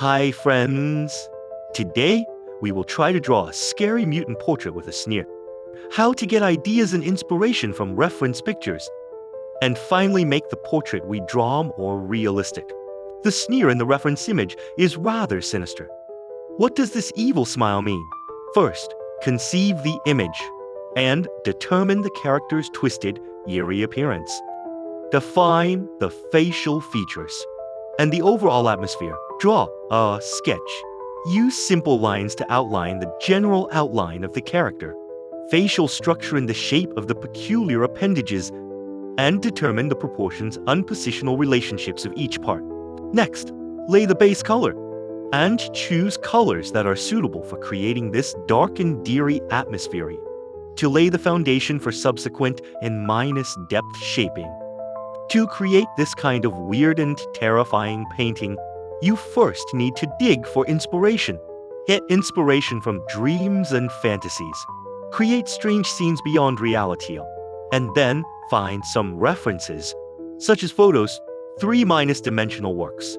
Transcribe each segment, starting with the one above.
Hi friends! Today, we will try to draw a scary mutant portrait with a sneer. How to get ideas and inspiration from reference pictures. And finally make the portrait we draw more realistic. The sneer in the reference image is rather sinister. What does this evil smile mean? First, conceive the image and determine the character's twisted, eerie appearance. Define the facial features and the overall atmosphere. Draw a sketch. Use simple lines to outline the general outline of the character, facial structure and the shape of the peculiar appendages, and determine the proportions and positional relationships of each part. Next, lay the base color and choose colors that are suitable for creating this dark and dreary atmosphere to lay the foundation for subsequent and minus depth shaping. To create this kind of weird and terrifying painting, you first need to dig for inspiration. Get inspiration from dreams and fantasies. Create strange scenes beyond reality, and then find some references, such as photos, 3-dimensional works,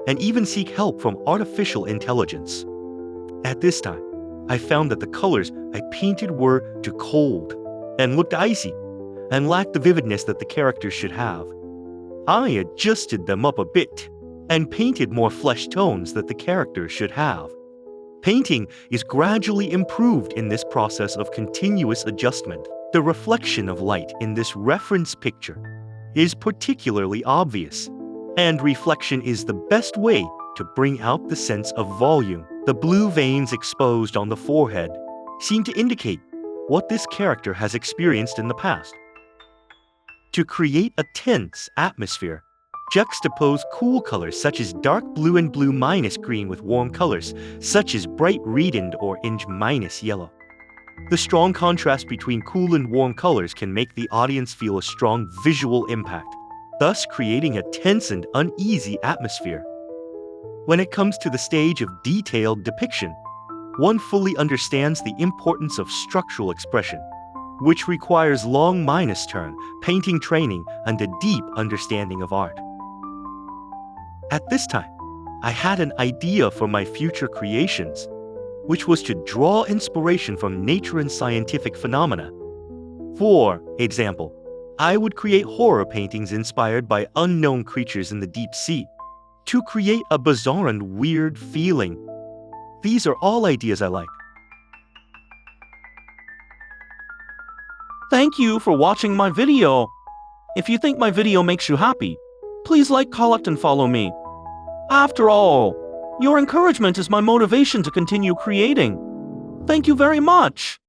and even seek help from artificial intelligence. At this time, I found that the colors I painted were too cold and looked icy and lacked the vividness that the characters should have. I adjusted them up a bit and painted more flesh tones that the characters should have. Painting is gradually improved in this process of continuous adjustment. The reflection of light in this reference picture is particularly obvious, and reflection is the best way to bring out the sense of volume. The blue veins exposed on the forehead seem to indicate what this character has experienced in the past. To create a tense atmosphere, juxtapose cool colors such as dark blue and blue minus green with warm colors such as bright reddened or orange minus yellow. The strong contrast between cool and warm colors can make the audience feel a strong visual impact, thus creating a tense and uneasy atmosphere. When it comes to the stage of detailed depiction, one fully understands the importance of structural expression, which requires long minus turn, painting training, and a deep understanding of art. At this time, I had an idea for my future creations, which was to draw inspiration from nature and scientific phenomena. For example, I would create horror paintings inspired by unknown creatures in the deep sea, to create a bizarre and weird feeling. These are all ideas I like. Thank you for watching my video. If you think my video makes you happy, please like, comment, and follow me. After all, your encouragement is my motivation to continue creating. Thank you very much.